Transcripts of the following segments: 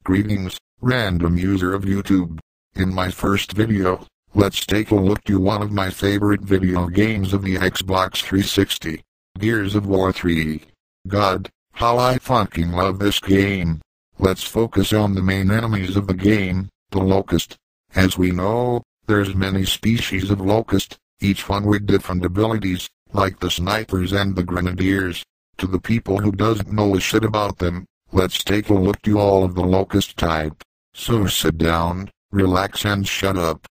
Greetings, random user of YouTube. In my first video, let's take a look to one of my favorite video games of the Xbox 360, Gears of War 3. God, how I fucking love this game. Let's focus on the main enemies of the game, the Locust. As we know, there's many species of Locust, each one with different abilities, like the snipers and the grenadiers. To the people who doesn't know a shit about them, let's take a look to all of the Locust type. So sit down, relax and shut up.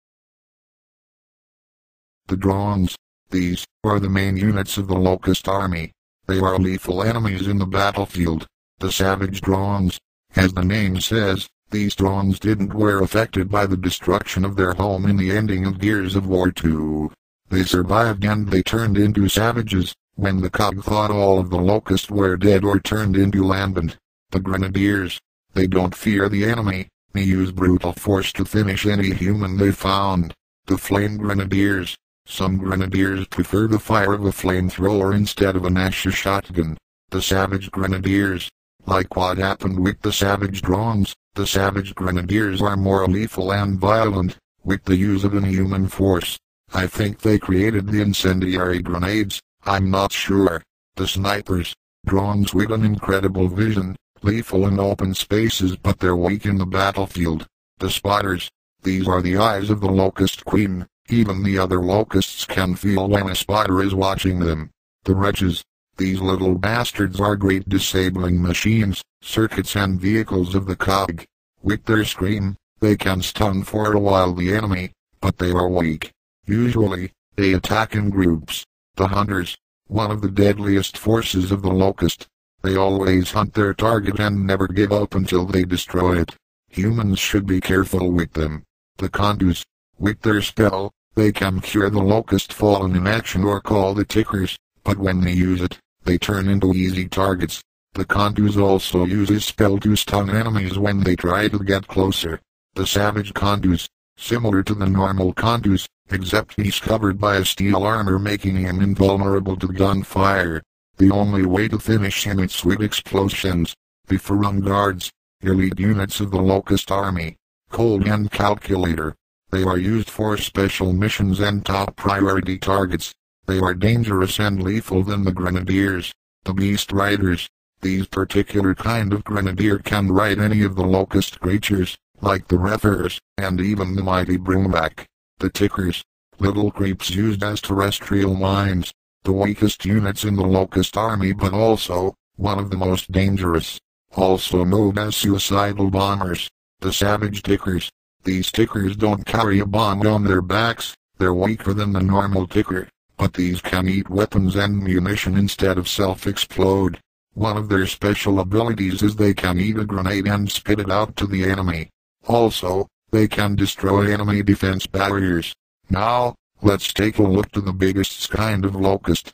The drones. These are the main units of the Locust army. They are lethal enemies in the battlefield. The savage drones. As the name says, these drones were affected by the destruction of their home in the ending of Gears of War 2. They survived and they turned into savages, when the COG thought all of the Locusts were dead or turned into lambent. The Grenadiers. They don't fear the enemy, they use brutal force to finish any human they found. The Flame Grenadiers. Some Grenadiers prefer the fire of a flamethrower instead of an Asher shotgun. The Savage Grenadiers. Like what happened with the Savage drones, the Savage Grenadiers are more lethal and violent, with the use of inhuman force. I think they created the incendiary grenades, I'm not sure. The Snipers. Drones with an incredible vision, lethal in open spaces but they're weak in the battlefield. The Spotters. These are the eyes of the Locust Queen, even the other Locusts can feel when a spotter is watching them. The Wretches. These little bastards are great disabling machines, circuits and vehicles of the COG. With their scream, they can stun for a while the enemy, but they are weak. Usually, they attack in groups. The Hunters. One of the deadliest forces of the Locust. They always hunt their target and never give up until they destroy it. Humans should be careful with them. The Conduits. With their spell, they can cure the Locust fallen in action or call the Tickers, but when they use it, they turn into easy targets. The Conduits also use his spell to stun enemies when they try to get closer. The Savage Conduits. Similar to the normal Conduits, except he's covered by a steel armor making him invulnerable to gunfire. The only way to finish him is with explosions. The Farung Guards. Elite units of the Locust army. Cold and Calculator. They are used for special missions and top priority targets. They are dangerous and lethal than the Grenadiers. The Beast Riders. These particular kind of Grenadier can ride any of the Locust creatures, like the Reavers, and even the mighty Broomback. The Tickers. Little creeps used as terrestrial mines. The weakest units in the Locust army but also, one of the most dangerous. Also known as suicidal bombers. The Savage Tickers. These Tickers don't carry a bomb on their backs, they're weaker than the normal Ticker, but these can eat weapons and munition instead of self-explode. One of their special abilities is they can eat a grenade and spit it out to the enemy. Also, they can destroy enemy defense barriers. Now, let's take a look to the biggest kind of Locust.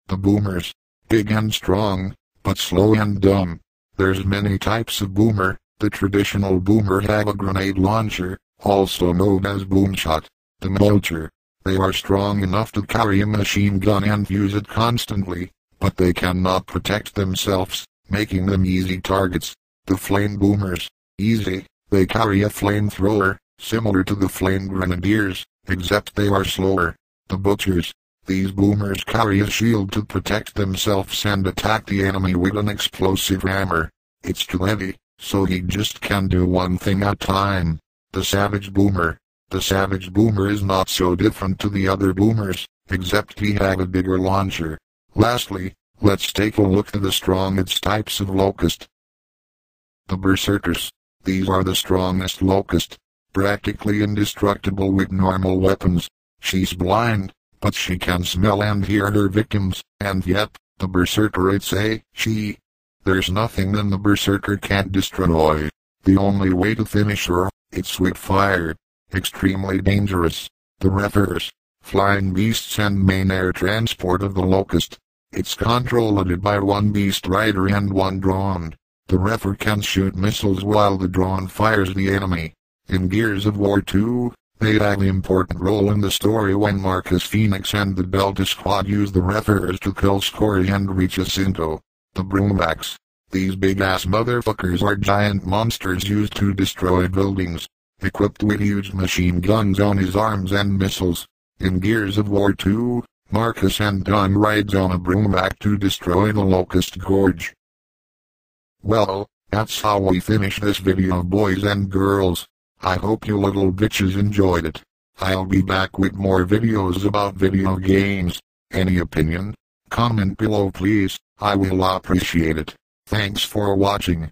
The Boomers. Big and strong, but slow and dumb. There's many types of Boomer. The traditional Boomer have a grenade launcher, also known as Boomshot. The Vulture. They are strong enough to carry a machine gun and use it constantly, but they cannot protect themselves, making them easy targets. The Flame Boomers. Easy. They carry a flamethrower, similar to the Flame Grenadiers, except they are slower. The Butchers. These Boomers carry a shield to protect themselves and attack the enemy with an explosive hammer. It's too heavy, so he just can do one thing at a time. The Savage Boomer. The Savage Boomer is not so different to the other Boomers, except he have a bigger launcher. Lastly, let's take a look at the strongest types of Locust. The Berserkers. These are the strongest Locust. Practically indestructible with normal weapons. She's blind, but she can smell and hear her victims, and yet, the Berserker it's a she. There's nothing that the Berserker can't destroy. The only way to finish her, it's with fire. Extremely dangerous. The Reavers. Flying beasts and main air transport of the Locust. It's controlled by one beast rider and one drone. The Reaver can shoot missiles while the drone fires the enemy. In Gears of War 2, they had an important role in the story when Marcus Phoenix and the Delta Squad used the Reavers to kill Scori and reach Jacinto. The Broombacks. These big-ass motherfuckers are giant monsters used to destroy buildings, equipped with huge machine guns on his arms and missiles. In Gears of War 2, Marcus and Don rides on a broom back to destroy the Locust Gorge. Well, that's how we finish this video, boys and girls. I hope you little bitches enjoyed it. I'll be back with more videos about video games. Any opinion? Comment below please, I will appreciate it. Thanks for watching.